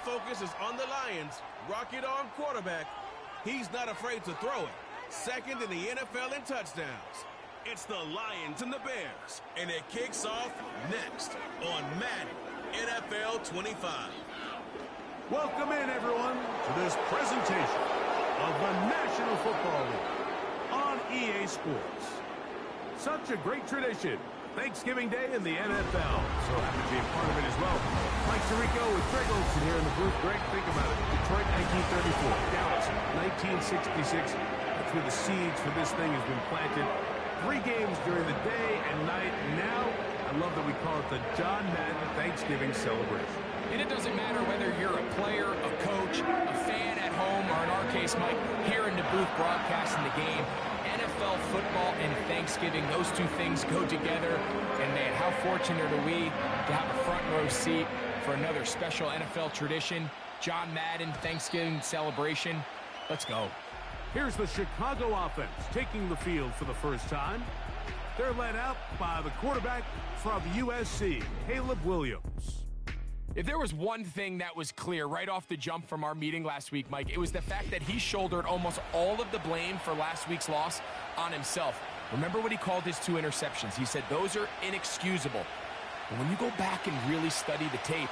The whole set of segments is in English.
focus is on the Lions' rocket arm quarterback. He's not afraid to throw it. Second in the NFL in touchdowns. It's the Lions and the Bears, and it kicks off next on Madden NFL 25. Welcome in, everyone, to this presentation of the National Football League on EA Sports. Such a great tradition. Thanksgiving Day in the NFL. So happy to be a part of it as well. Mike Tirico with Greg Olsen here in the booth. Greg, think about it. Detroit 1934, Dallas 1966. That's where the seeds for this thing has been planted. 3 games during the day and night. Now, I love that we call it the John Madden Thanksgiving celebration. And it doesn't matter whether you're a player, a coach, a fan at home, or in our case, Mike, here in the booth broadcasting the game. NFL football and Thanksgiving, those two things go together. And man, how fortunate are we to have a front row seat for another special NFL tradition, John Madden Thanksgiving celebration. Let's go. Here's the Chicago offense taking the field for the first time. They're led out by the quarterback from USC, Caleb Williams. If there was one thing that was clear right off the jump from our meeting last week, Mike, it was the fact that he shouldered almost all of the blame for last week's loss on himself. Remember what he called his 2 interceptions? He said those are inexcusable. But when you go back and really study the tape,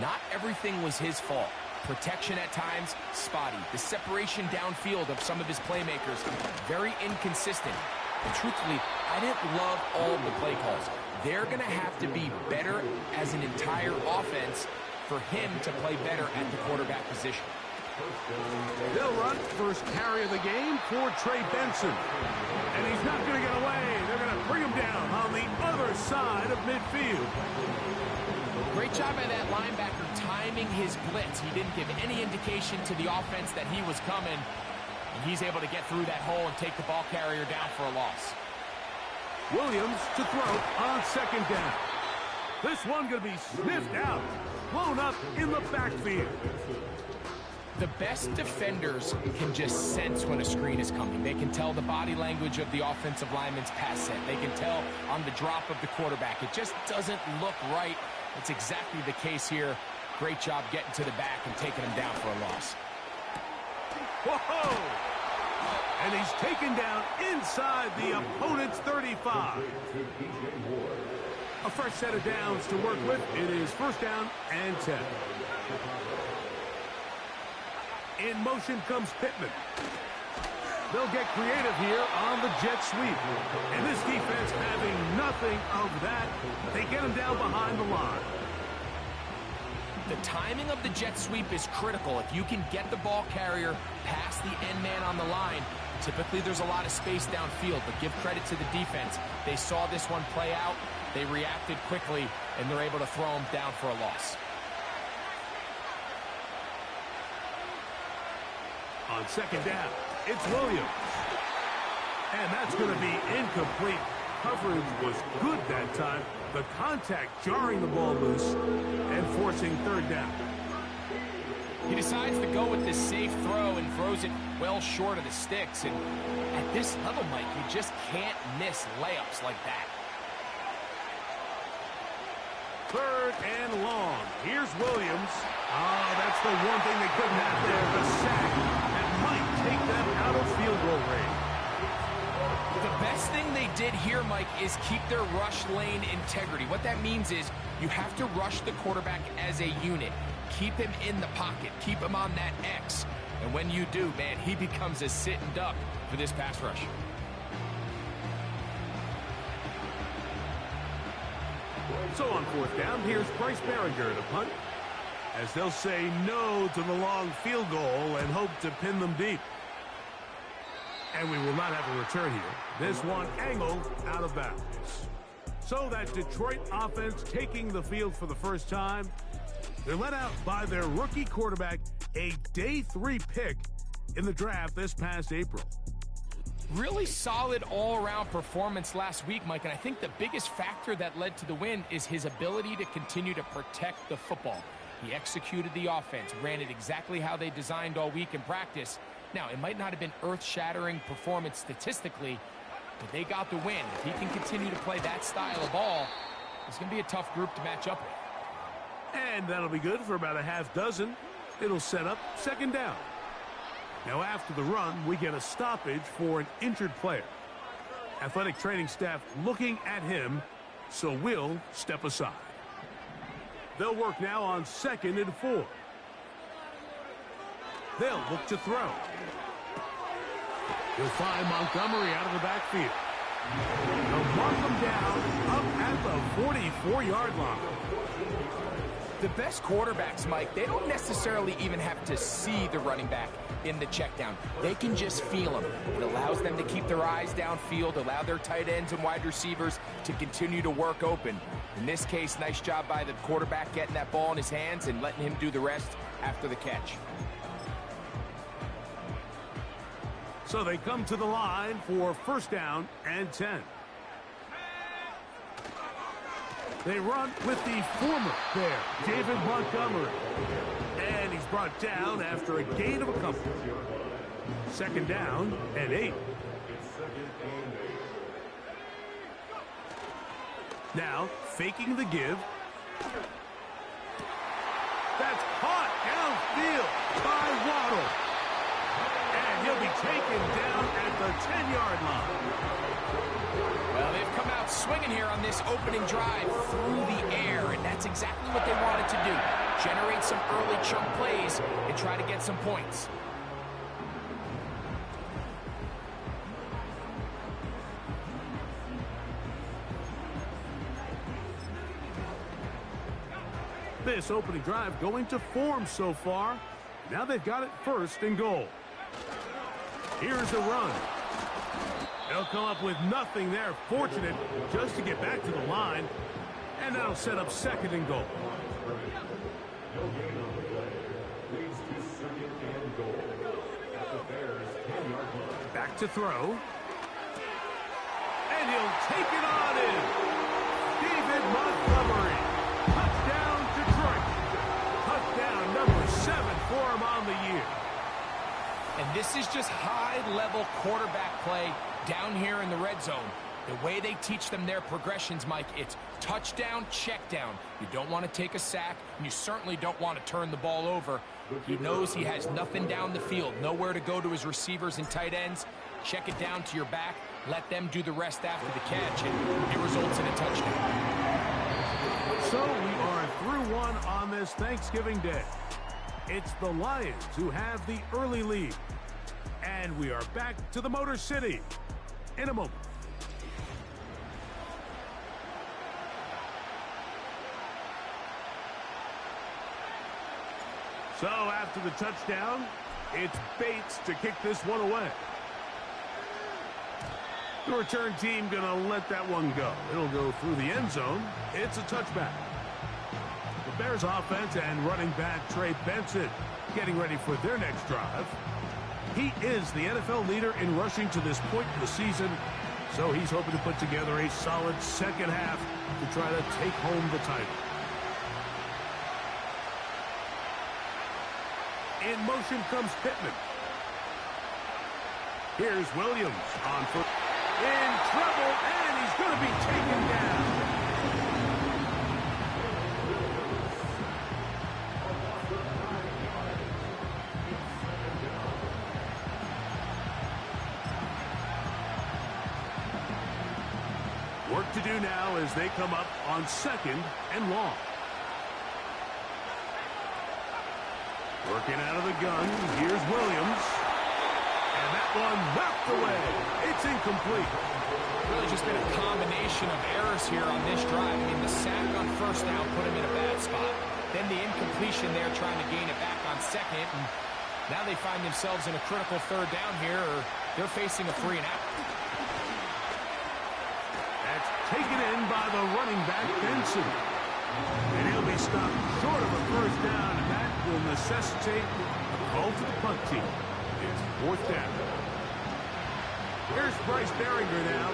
not everything was his fault. Protection at times, spotty. The separation downfield of some of his playmakers, very inconsistent. And truthfully, I didn't love all the play calls. They're going to have to be better as an entire offense for him to play better at the quarterback position. They'll run first carry of the game for Trey Benson. And he's not going to get away. They're going to bring him down on the other side of midfield. Great job by that linebacker timing his blitz. He didn't give any indication to the offense that he was coming. And he's able to get through that hole and take the ball carrier down for a loss. Williams to throw on second down. This one going to be sniffed out, blown up in the backfield. The best defenders can just sense when a screen is coming. They can tell the body language of the offensive lineman's pass set. They can tell on the drop of the quarterback. It just doesn't look right. It's exactly the case here. Great job getting to the back and taking him down for a loss. Whoa! And he's taken down inside the opponent's 35. A fresh set of downs to work with. It is first down and 10. In motion comes Pittman. They'll get creative here on the jet sweep. And this defense having nothing of that. They get him down behind the line. The timing of the jet sweep is critical. If you can get the ball carrier past the end man on the line, typically there's a lot of space downfield, but give credit to the defense. They saw this one play out, they reacted quickly, and they're able to throw him down for a loss. On second down, it's Williams. And that's going to be incomplete. Coverage was good that time. The contact jarring the ball loose and forcing third down. He decides to go with this safe throw and throws it well short of the sticks. And at this level, Mike, you just can't miss layups like that. Third and long. Here's Williams. That's the one thing they couldn't have there, the sack that might take them out of field goal range. The best thing they did here, Mike, is keep their rush lane integrity. What that means is you have to rush the quarterback as a unit. Keep him in the pocket. Keep him on that X. And when you do, man, he becomes a sitting duck for this pass rush. So on fourth down, here's Bryce Behringer to punt, as they'll say no to the long field goal and hope to pin them deep. And we will not have a return here. This one angled out of bounds. So that Detroit offense taking the field for the first time. They're led out by their rookie quarterback, a day 3 pick in the draft this past April. Really solid all-around performance last week, Mike, and I think the biggest factor that led to the win is his ability to continue to protect the football. He executed the offense, ran it exactly how they designed all week in practice. Now, it might not have been earth-shattering performance statistically, but they got the win. If he can continue to play that style of ball, it's going to be a tough group to match up with. And that'll be good for about a half dozen. It'll set up second down. Now after the run, we get a stoppage for an injured player. Athletic training staff looking at him, so we'll step aside. They'll work now on 2nd and 4. They'll look to throw. He'll find Montgomery out of the backfield. They'll mark him down up at the 44-yard line. The best quarterbacks, Mike, they don't necessarily even have to see the running back in the check down. They can just feel him. It allows them to keep their eyes downfield, allow their tight ends and wide receivers to continue to work open. In this case, nice job by the quarterback getting that ball in his hands and letting him do the rest after the catch. So they come to the line for 1st down and 10. They run with the former Bear, David Montgomery. And he's brought down after a gain of a couple. 2nd down and 8. Now, faking the give. That's caught downfield by Waddle. And he'll be taken down at the 10-yard line. Well, they've come out swinging here on this opening drive through the air, and that's exactly what they wanted to do. Generate some early chunk plays and try to get some points. This opening drive going to form so far. Now they've got it 1st and goal. Here's a run. They'll come up with nothing there. Fortunate just to get back to the line. And that'll set up 2nd and goal. Back to throw. And he'll take it on in. David Montgomery. Touchdown, Detroit. Touchdown number 7 for him on the year. And this is just high-level quarterback play down here in the red zone. The way they teach them their progressions, Mike, it's touchdown, check down. You don't want to take a sack, and you certainly don't want to turn the ball over. He knows he has nothing down the field, nowhere to go to his receivers and tight ends. Check it down to your back, let them do the rest after the catch, and it results in a touchdown. So we are through one on this Thanksgiving Day. It's the Lions who have the early lead. And we are back to the Motor City in a moment. So after the touchdown, it's Bates to kick this one away. The return team going to let that one go. It'll go through the end zone. It's a touchback. The Bears offense and running back Trey Benson getting ready for their next drive. He is the NFL leader in rushing to this point in the season, so he's hoping to put together a solid second half to try to take home the title. In motion comes Pittman. Here's Williams on foot. In trouble, and he's going to be taken down. Work to do now as they come up on 2nd and long. Working out of the gun, here's Williams. And that one knocked away. It's incomplete. Really just been a combination of errors here on this drive. I mean, the sack on 1st down put him in a bad spot. Then the incompletion there trying to gain it back on 2nd. And now they find themselves in a critical 3rd down here, or they're facing a 3 and out. That's taken in by the running back, Benson. And he'll be stopped short of a 1st down, and that will necessitate a call to the punt team. It's 4th down. Here's Bryce Behringer now.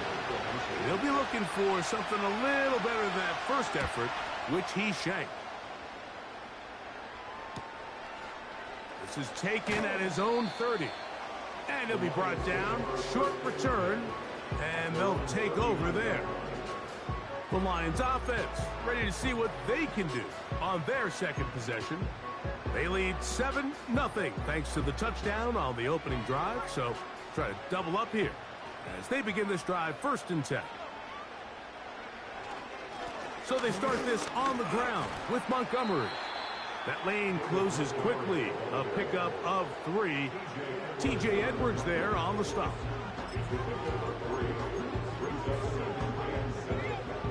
He'll be looking for something a little better than that first effort, which he shanked. This is taken at his own 30. And he'll be brought down. Short return. And they'll take over there. The Lions offense ready to see what they can do on their second possession. They lead 7-0 thanks to the touchdown on the opening drive. So try to double up here as they begin this drive 1st and 10. So they start this on the ground with Montgomery. That lane closes quickly. A pickup of 3. T.J. Edwards there on the stop.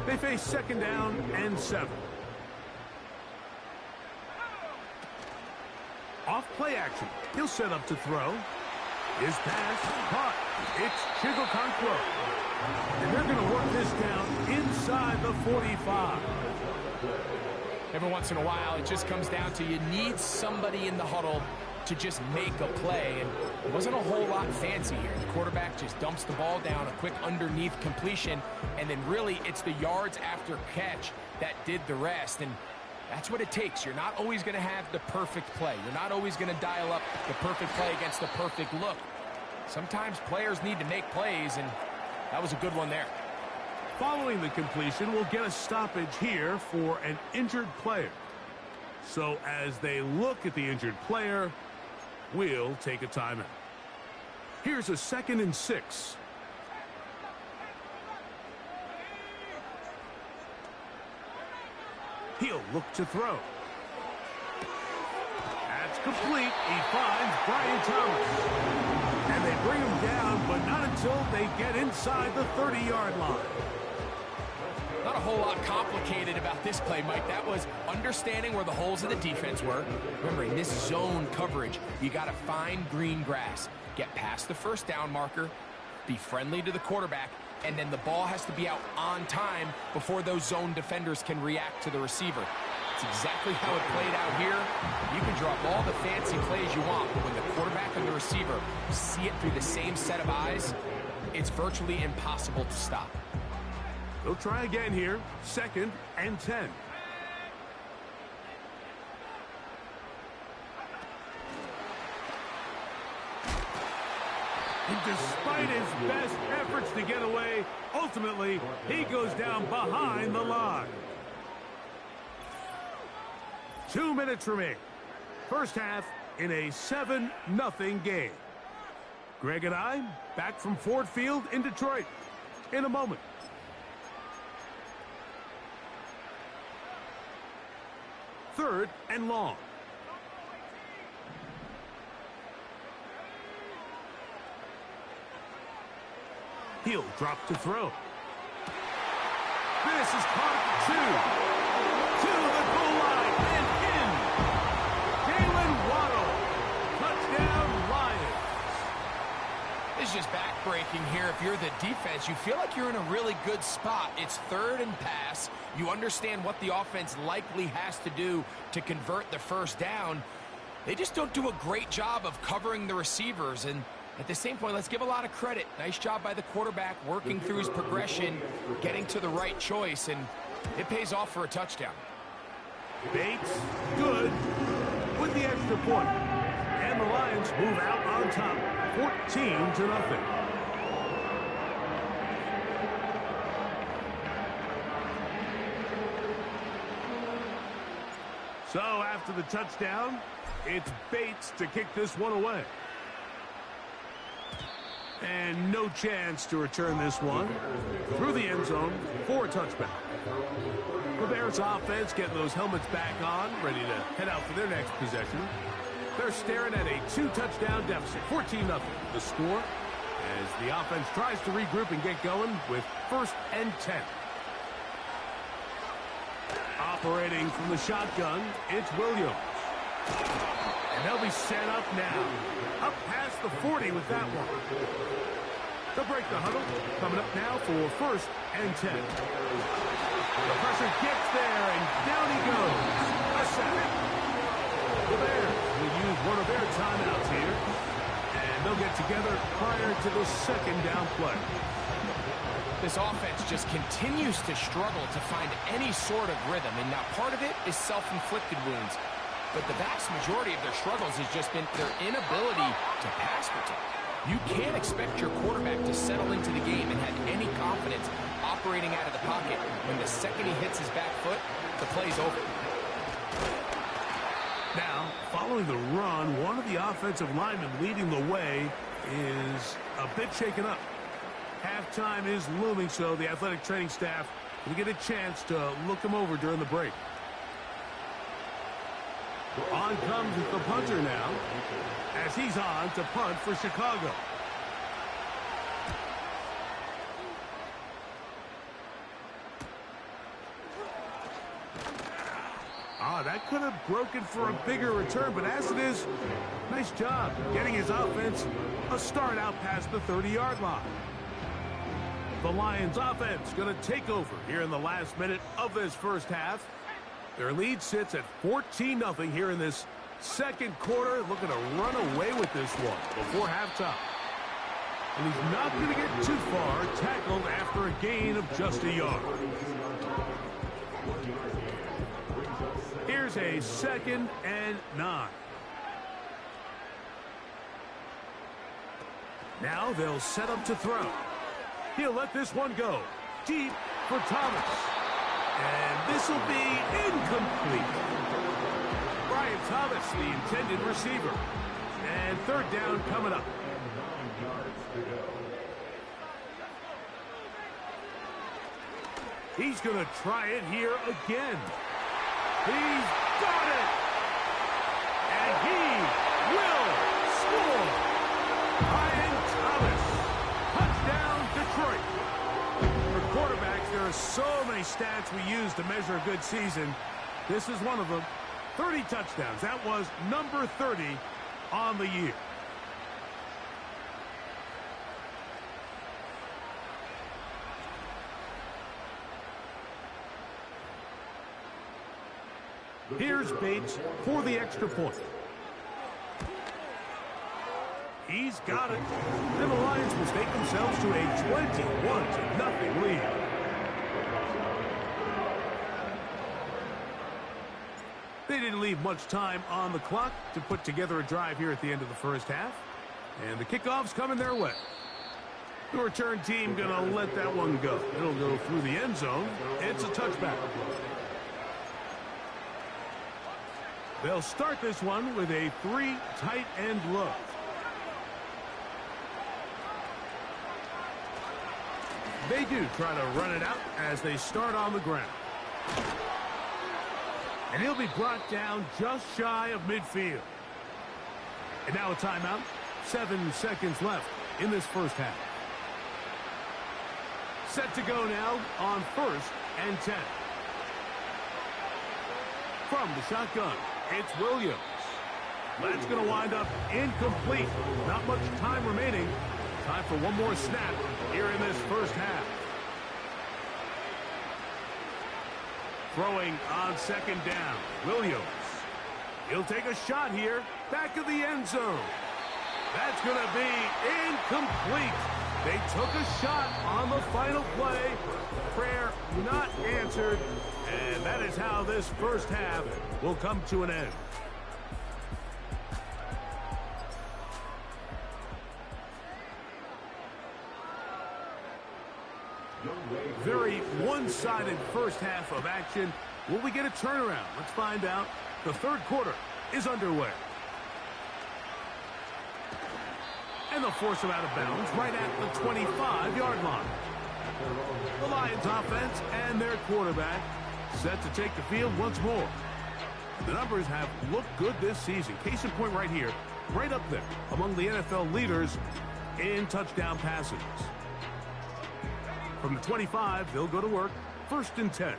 They face 2nd down and 7. Off play action. He'll set up to throw. His pass caught. It's Chigokonkwo. And they're going to work this down inside the 45. Every once in a while, it just comes down to you need somebody in the huddle to just make a play. And it wasn't a whole lot fancy here. The quarterback just dumps the ball down, a quick underneath completion, and then really it's the yards after catch that did the rest. And that's what it takes. You're not always going to have the perfect play. You're not always going to dial up the perfect play against the perfect look. Sometimes players need to make plays, and that was a good one there. Following the completion, we'll get a stoppage here for an injured player. So as they look at the injured player, we'll take a timeout. Here's a 2nd and 6. He'll look to throw. That's complete. He finds Brian Thomas. And they bring him down, but not until they get inside the 30-yard line. Not a whole lot complicated about this play, Mike. That was understanding where the holes of the defense were. Remember, in this zone coverage, you got to find green grass. Get past the 1st down marker, be friendly to the quarterback, and then the ball has to be out on time before those zone defenders can react to the receiver. It's exactly how it played out here. You can drop all the fancy plays you want, but when the quarterback and the receiver see it through the same set of eyes, it's virtually impossible to stop. They'll try again here. 2nd and 10. And despite his best efforts to get away, ultimately, he goes down behind the line. 2 minutes remain. 1st half in a 7-0 game. Greg and I back from Ford Field in Detroit in a moment. 3rd and long. He'll drop to throw. This is caught at 2. To the goal line and in. Jalen Waddle. Touchdown, Lions. This is just backbreaking here. If you're the defense, you feel like you're in a really good spot. It's 3rd and pass. You understand what the offense likely has to do to convert the 1st down. They just don't do a great job of covering the receivers. And at the same point, let's give a lot of credit. Nice job by the quarterback working through his progression, getting to the right choice, and it pays off for a touchdown. Bates, good, with the extra point. And the Lions move out on top, 14-0. So after the touchdown, it's Bates to kick this one away. And no chance to return this one through the end zone for a touchback. The Bears offense getting those helmets back on, ready to head out for their next possession. They're staring at a 2-touchdown deficit, 14-0. The score as the offense tries to regroup and get going with 1st and 10. Operating from the shotgun, it's Williams. And they'll be set up now. Up past the 40 with that one. They'll break the huddle. Coming up now for 1st and 10. The pressure gets there, and down he goes. A sack. The Bears will use one of their timeouts here. And they'll get together prior to the 2nd down play. This offense just continues to struggle to find any sort of rhythm. And now part of it is self-inflicted wounds. But the vast majority of their struggles has just been their inability to pass protect. You can't expect your quarterback to settle into the game and have any confidence operating out of the pocket. When the second he hits his back foot, the play's over. Now, following the run, one of the offensive linemen leading the way is a bit shaken up. Halftime is looming, so the athletic training staff will get a chance to look him over during the break. On comes the punter now, as he's on to punt for Chicago. That could have broken for a bigger return, but as it is, nice job getting his offense a start out past the 30-yard line. The Lions offense going to take over here in the last minute of this first half. Their lead sits at 14-0 here in this second quarter, looking to run away with this one before halftime. And he's not going to get too far, tackled after a gain of just a yard. Here's a 2nd and 9. Now they'll set up to throw. He'll let this one go deep for Thomas. And this will be incomplete. Brian Thomas, the intended receiver. And 3rd down coming up. He's going to try it here again. He's got it! And he will score! Brian Thomas. Touchdown, Detroit. For quarterbacks, there are so many stats we use to measure a good season. This is one of them. 30 touchdowns. That was number 30 on the year. Here's Bates for the extra point. He's got it. And the Lions will take themselves to a 21-0 lead. They didn't leave much time on the clock to put together a drive here at the end of the first half. And the kickoff's coming their way. The return team going to let that one go. It'll go through the end zone. It's a touchback. They'll start this one with a 3 tight end look. They do try to run it out as they start on the ground. And he'll be brought down just shy of midfield. And now a timeout. 7 seconds left in this first half. Set to go now on 1st and 10. From the shotgun, it's Williams. That's going to wind up incomplete. Not much time remaining. Time for one more snap here in this first half. Throwing on 2nd down, Williams. He'll take a shot here, back of the end zone. That's going to be incomplete. They took a shot on the final play. Prayer not answered. And that is how this first half will come to an end. Very one-sided first half of action. Will we get a turnaround? Let's find out. The third quarter is underway. And they'll force him out of bounds right at the 25-yard line. The Lions offense and their quarterback set to take the field once more. The numbers have looked good this season. Case in point right here, right up there among the NFL leaders in touchdown passes. From the 25, they'll go to work. 1st and 10.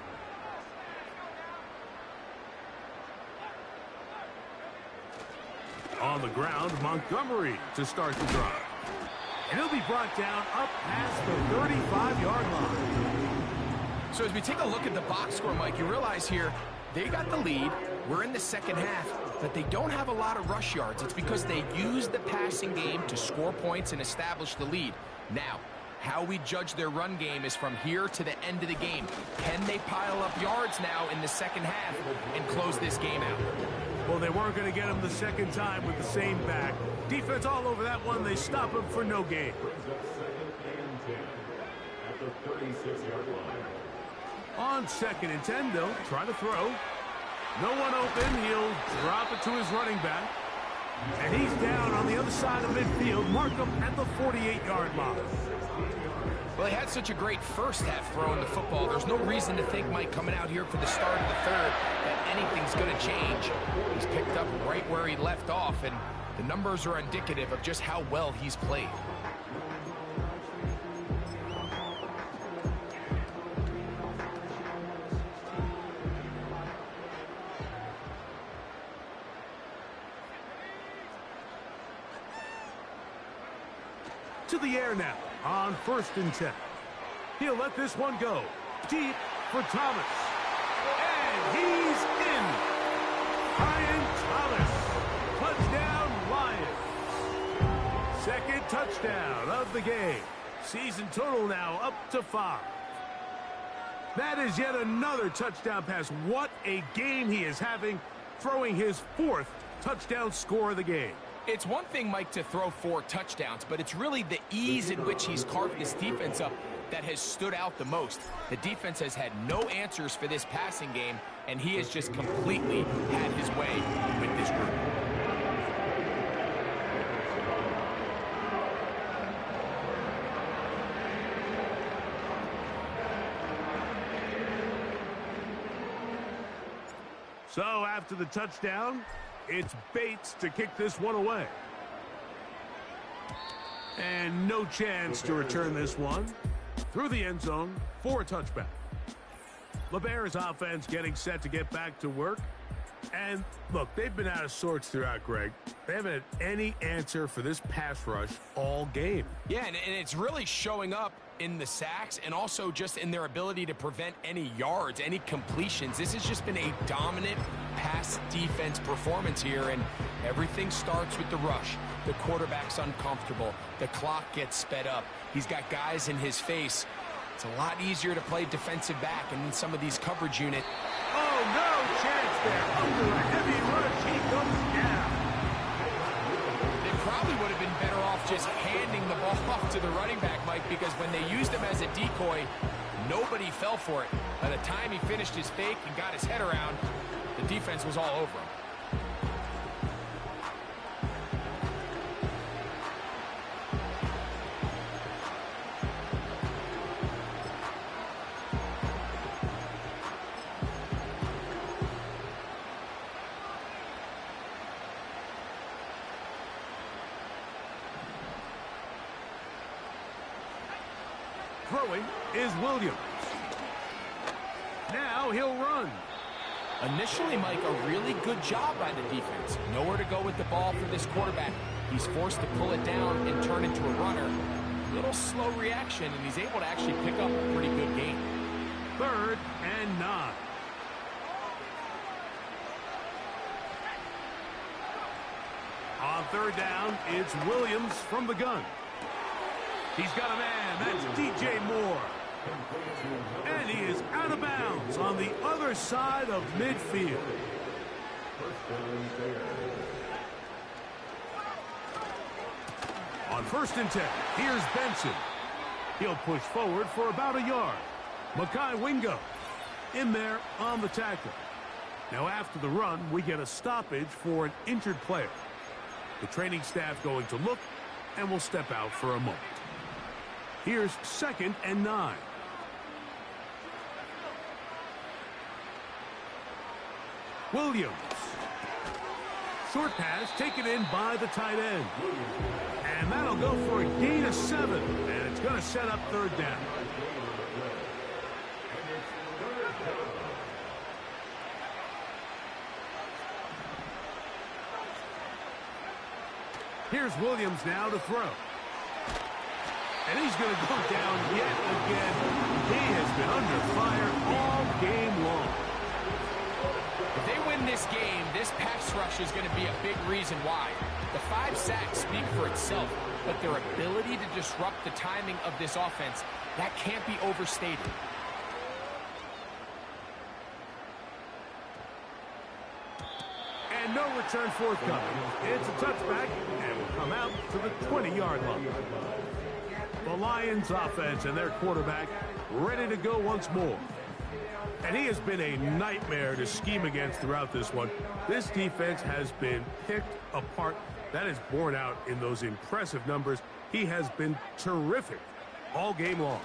On the ground, Montgomery to start the drive. And he'll be brought down up past the 35-yard line. So as we take a look at the box score, Mike, you realize here they got the lead. We're in the second half, but they don't have a lot of rush yards. It's because they use the passing game to score points and establish the lead. Now, how we judge their run game is from here to the end of the game. Can they pile up yards now in the second half and close this game out? Well, they weren't going to get him the second time with the same back. Defense all over that one. They stop him for no gain. On 2nd and 10, they'll try to throw. No one open. He'll drop it to his running back. And he's down on the other side of midfield. Mark him at the 48-yard line. Well, he had such a great first half throwing the football. There's no reason to think, Mike, coming out here for the start of the third, that anything's going to change. He's picked up right where he left off, and the numbers are indicative of just how well he's played. To the air now on 1st and 10. He'll let this one go deep for Thomas. And he's in. Brian Thomas. Touchdown, Lions. 2nd touchdown of the game. Season total now up to 5. That is yet another touchdown pass. What a game he is having, throwing his 4th touchdown score of the game. It's one thing, Mike, to throw 4 touchdowns, but it's really the ease in which he's carved this defense up that has stood out the most. The defense has had no answers for this passing game, and he has just completely had his way with this group. So after the touchdown, it's Bates to kick this one away. And no chance to return this one. Through the end zone for a touchback. LeBear's offense getting set to get back to work. And look, they've been out of sorts throughout, Greg. They haven't had any answer for this pass rush all game. Yeah, and it's really showing up in the sacks and also just in their ability to prevent any yards, any completions. This has just been a dominant pass defense performance here, and everything starts with the rush. The quarterback's uncomfortable. The clock gets sped up. He's got guys in his face. It's a lot easier to play defensive back and in some of these coverage units. Oh, no chance there. Under a heavy rush, he goes down. They probably would have been better off just handing the ball off to the running back, Mike, because when they used him as a decoy, nobody fell for it. By the time he finished his fake and got his head around, the defense was all over him. Throwing is Williams. Now he'll run. Initially, Mike, a really good job by the defense. Nowhere to go with the ball for this quarterback. He's forced to pull it down and turn into a runner. A little slow reaction, and he's able to actually pick up a pretty good gain. 3rd and 9. On 3rd down, it's Williams from the gun. He's got a man. That's DJ Moore. And he is out of bounds on the other side of midfield. On 1st and 10, here's Benson. He'll push forward for about a yard. Mekhi Wingo in there on the tackle. Now after the run, we get a stoppage for an injured player. The training staff going to look and will step out for a moment. Here's 2nd and 9. Williams. Short pass taken in by the tight end. And that'll go for a gain of 7. And it's going to set up 3rd down. Here's Williams now to throw. And he's going to go down yet again. He has been under fire all game long. If they win this game, this pass rush is going to be a big reason why. The 5 sacks speak for itself, but their ability to disrupt the timing of this offense, that can't be overstated. And no return forthcoming. It's a touchback and will come out to the 20-yard line. The Lions offense and their quarterback ready to go once more. And he has been a nightmare to scheme against throughout this one. This defense has been picked apart. That is borne out in those impressive numbers. He has been terrific all game long.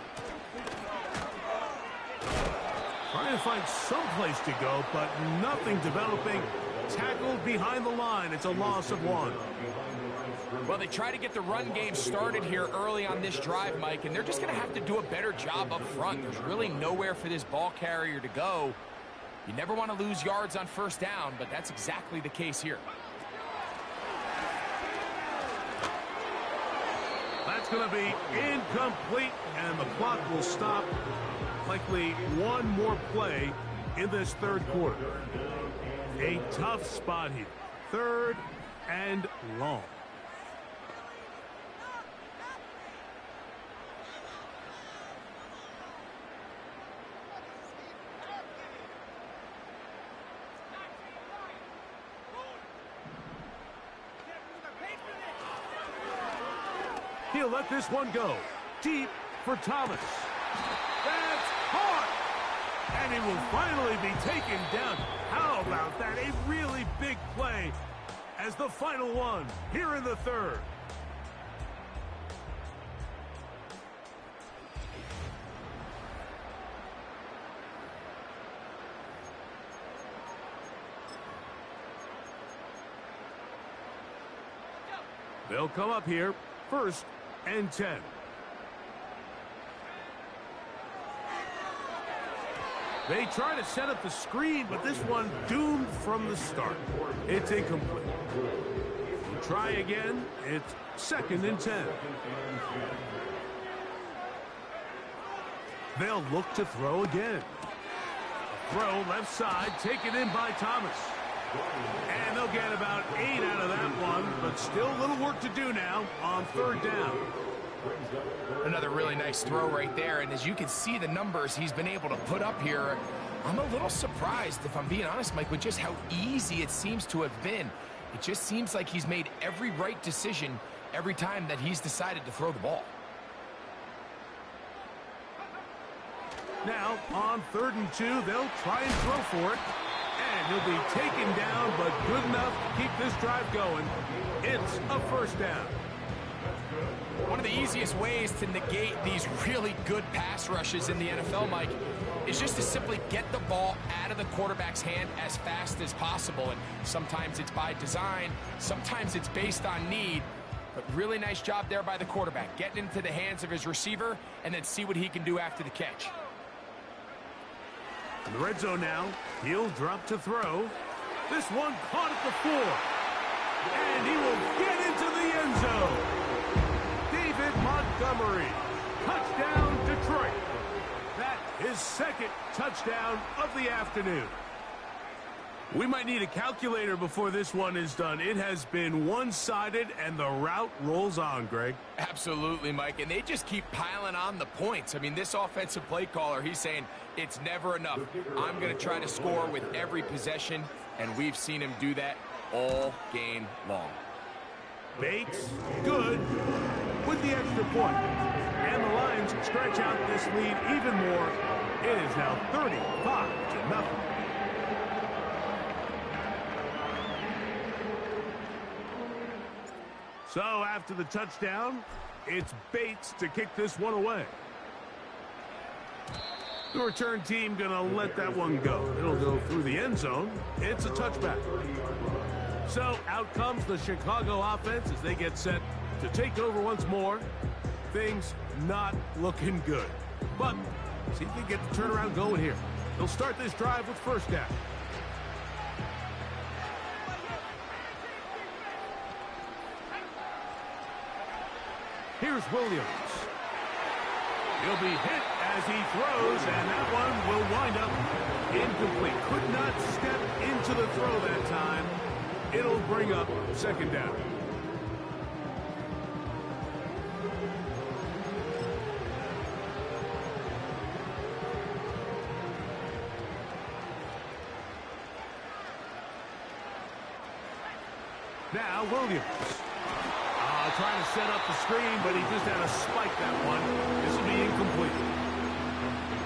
Trying to find some place to go, but nothing developing. Tackled behind the line. It's a loss of 1. Well, they try to get the run game started here early on this drive, Mike, and they're just going to have to do a better job up front. There's really nowhere for this ball carrier to go. You never want to lose yards on first down, but that's exactly the case here. That's going to be incomplete, and the clock will stop. Likely one more play in this third quarter. A tough spot here. 3rd and long. He'll let this one go. Deep for Thomas. That's hard. And he will finally be taken down. How about that? A really big play as the final one here in the 3rd. They'll come up here. 1st and 10. They try to set up the screen, but this one doomed from the start. It's incomplete. We'll try again. It's 2nd and 10. They'll look to throw again. A throw left side, taken in by Thomas. And they'll get about 8 out of that one, but still a little work to do now on 3rd down. Another really nice throw right there, and as you can see the numbers he's been able to put up here, I'm a little surprised, if I'm being honest, Mike, with just how easy it seems to have been. It just seems like he's made every right decision every time that he's decided to throw the ball. Now, on 3rd and 2, they'll try and throw for it. And he'll be taken down, but good enough to keep this drive going. It's a 1st down. One of the easiest ways to negate these really good pass rushes in the NFL, Mike, is just to simply get the ball out of the quarterback's hand as fast as possible. And sometimes it's by design, sometimes it's based on need. But really nice job there by the quarterback, getting into the hands of his receiver and then see what he can do after the catch. In the red zone now, he'll drop to throw. This one caught at the 4. And he will get into the end zone. David Montgomery. Touchdown, Detroit. That is 2nd touchdown of the afternoon. We might need a calculator before this one is done. It has been one-sided, and the route rolls on, Greg. Absolutely, Mike, and they just keep piling on the points. I mean, this offensive play caller, he's saying it's never enough. I'm going to try to score with every possession, and we've seen him do that all game long. Bates, good, with the extra point. And the Lions stretch out this lead even more. It is now 35-0. So after the touchdown, it's Bates to kick this one away. The return team going to let that one go. It'll go through the end zone. It's a touchback. So out comes the Chicago offense as they get set to take over once more. Things not looking good. But see if they can get the turnaround going here. They'll start this drive with 1st down. Here's Williams. He'll be hit as he throws, and that one will wind up incomplete. Could not step into the throw that time. It'll bring up 2nd down. Now Williams. Trying to set up the screen, but he just had to spike that one. This will be incomplete.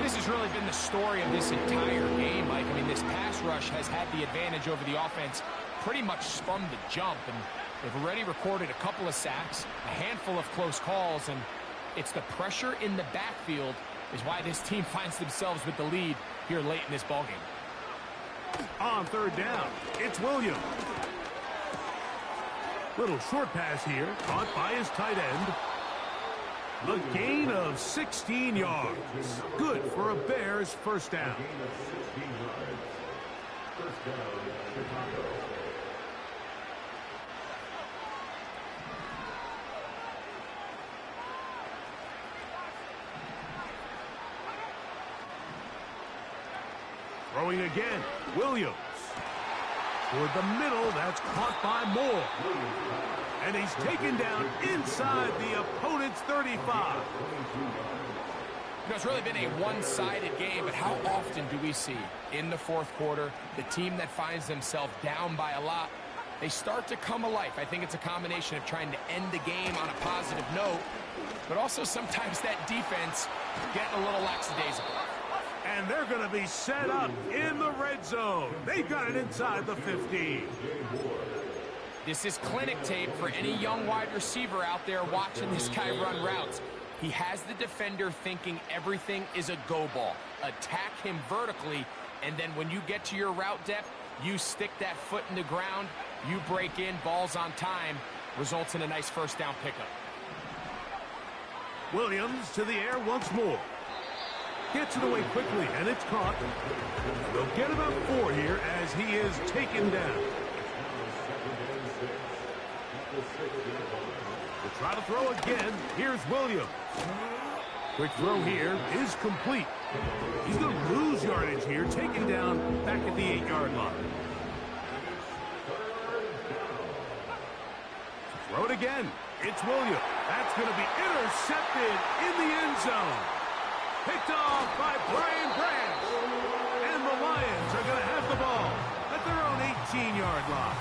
This has really been the story of this entire game, Mike. I mean, this pass rush has had the advantage over the offense pretty much from the jump, and they've already recorded a couple of sacks, a handful of close calls, and it's the pressure in the backfield is why this team finds themselves with the lead here late in this ballgame. On third down, it's Williams. Little short pass here, caught by his tight end. A gain of 16 yards. Good for a Bears first down. Throwing again, Williams. Toward the middle, that's caught by Moore. And he's taken down inside the opponent's 35. You know, it's really been a one-sided game, but how often do we see in the fourth quarter the team that finds themselves down by a lot, they start to come alive? I think it's a combination of trying to end the game on a positive note, but also sometimes that defense getting a little lackadaisical. And they're going to be set up in the red zone. They've got it inside the 15. This is clinic tape for any young wide receiver out there watching this guy run routes. He has the defender thinking everything is a go ball. Attack him vertically, and then when you get to your route depth, you stick that foot in the ground, you break in, balls on time, results in a nice first down pickup. Williams to the air once more. Gets it away quickly, and it's caught. They'll get about 4 here as he is taken down. We'll try to throw again. Here's Williams. Quick throw here is complete. He's going to lose yardage here, taken down back at the 8-yard line. Throw it again. It's Williams. That's going to be intercepted in the end zone. Picked off by Brian Branch. And the Lions are going to have the ball at their own 18-yard line.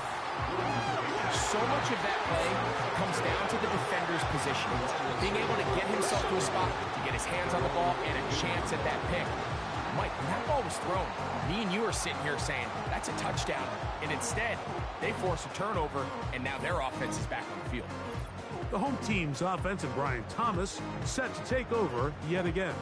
So much of that play comes down to the defender's position. Being able to get himself to a spot, to get his hands on the ball, and a chance at that pick. Mike, when that ball was thrown, me and you are sitting here saying, that's a touchdown. And instead, they force a turnover, and now their offense is back on the field. The home team's offense and Brian Thomas set to take over yet again.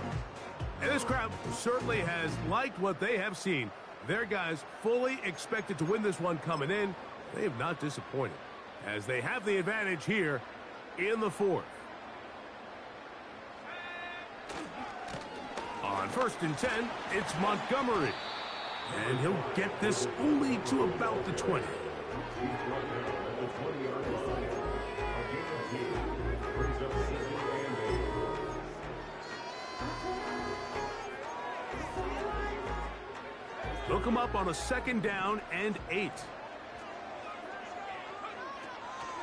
And this crowd certainly has liked what they have seen. Their guys fully expected to win this one coming in. They have not disappointed as they have the advantage here in the fourth. On 1st and 10, it's Montgomery. And he'll get this only to about the 20. Look him up on a 2nd down and 8.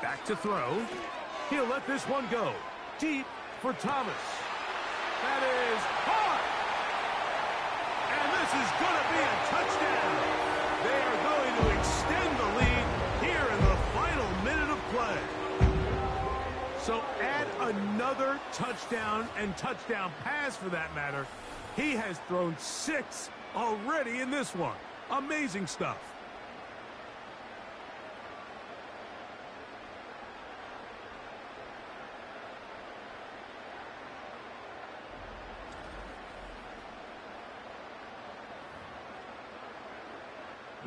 Back to throw. He'll let this one go. Deep for Thomas. That is hard. And this is going to be a touchdown. They are going to extend the lead here in the final minute of play. So add another touchdown and touchdown pass for that matter. He has thrown 6 already in this one. Amazing stuff.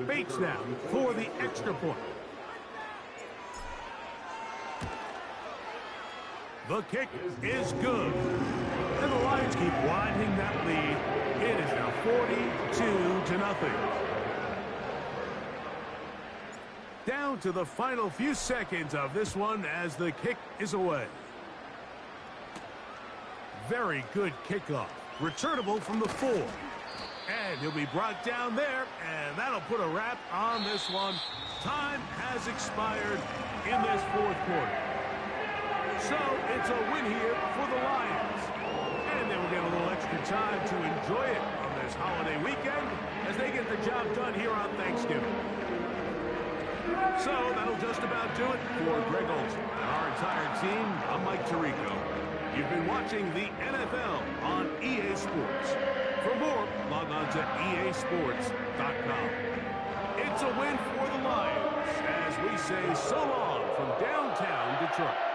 Bates now for the extra point. The kick is good. And the Lions keep widening that lead. It is now 42-0. Down to the final few seconds of this one as the kick is away. Very good kickoff. Returnable from the 4. And he'll be brought down there, and that'll put a wrap on this one. Time has expired in this fourth quarter. So it's a win here for the Lions. And they will get a little extra time to enjoy it on this holiday weekend as they get the job done here on Thanksgiving. So that'll just about do it for Greg Olson and our entire team. I'm Mike Tirico. You've been watching the NFL on EA Sports. For more, log on to easports.com. It's a win for the Lions as we say so long from downtown Detroit.